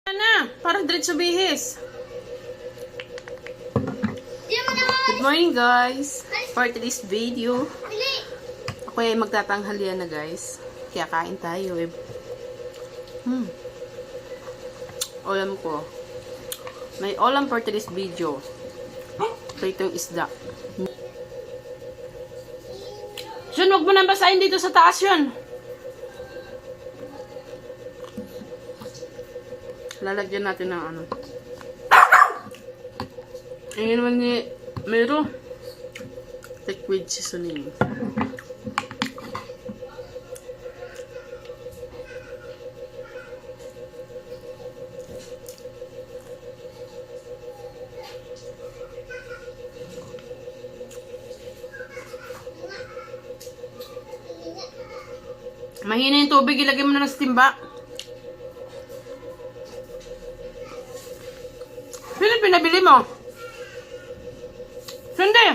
Na, para diretso bihis. Good morning guys. For today's video, ako ay magtatanghalian na guys. Kaya kain tayo eh. Ulam ko. May ulam for today's video. Ito itong isda. Yun, huwag mo nang basahin dito sa taas yun. Lalagyan natin ng ano. Ngayon naman ni Mero. Liquid seasoning. Mahina yung tubig, ilagay mo na ng timba. Sino pinabili mo? Hindi.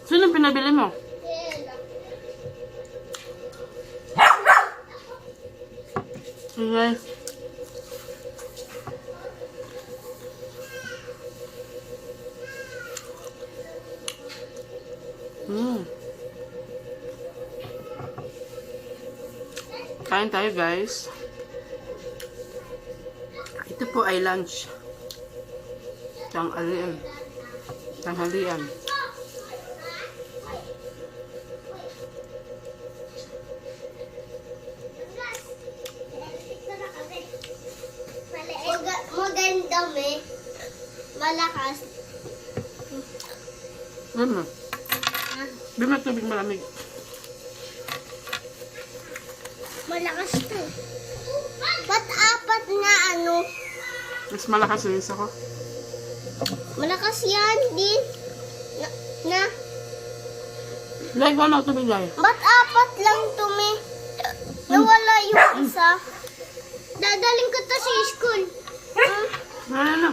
Sino pinabili mo? Okay. Kain tayo guys. Ito po ay lunch. Tanghalian. Maganda may malakas. Bima tubig malamig. Malakas to. Ba't apat na ano? Mas malakas yung isa ko. Malakas yan din. Na. Like ko na tubig lang. Ba't apat lang to me? Nawala yung isa. Dadaling ko to sa school. Ano?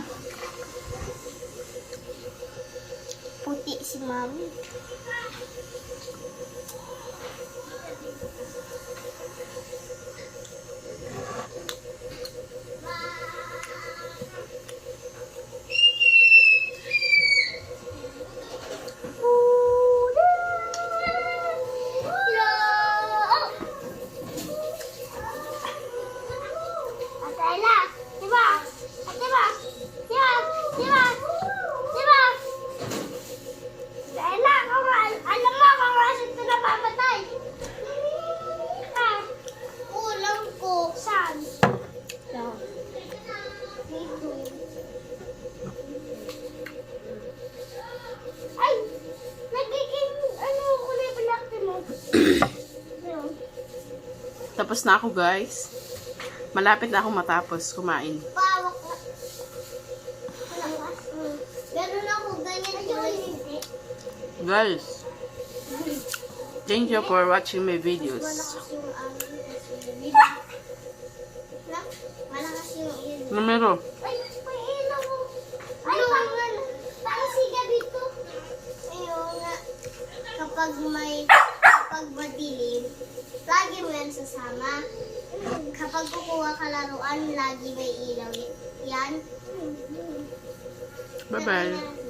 Puti si mami. Ay! Nagiging ano kulay black mo. Tapos na ako guys. Malapit na ako matapos kumain. Pawak na. Ganun ako, ganyan kulay hindi. Guys, thank you for watching my videos. Malakas yung malakas yung ilaw. Numero. Ay, may ilaw mo. Ay, pang siga dito. Ayun nga. Kapag madilim, lagi mo yan sasama. Kapag kukuha ka laruan, lagi may ilaw yan. Bye-bye.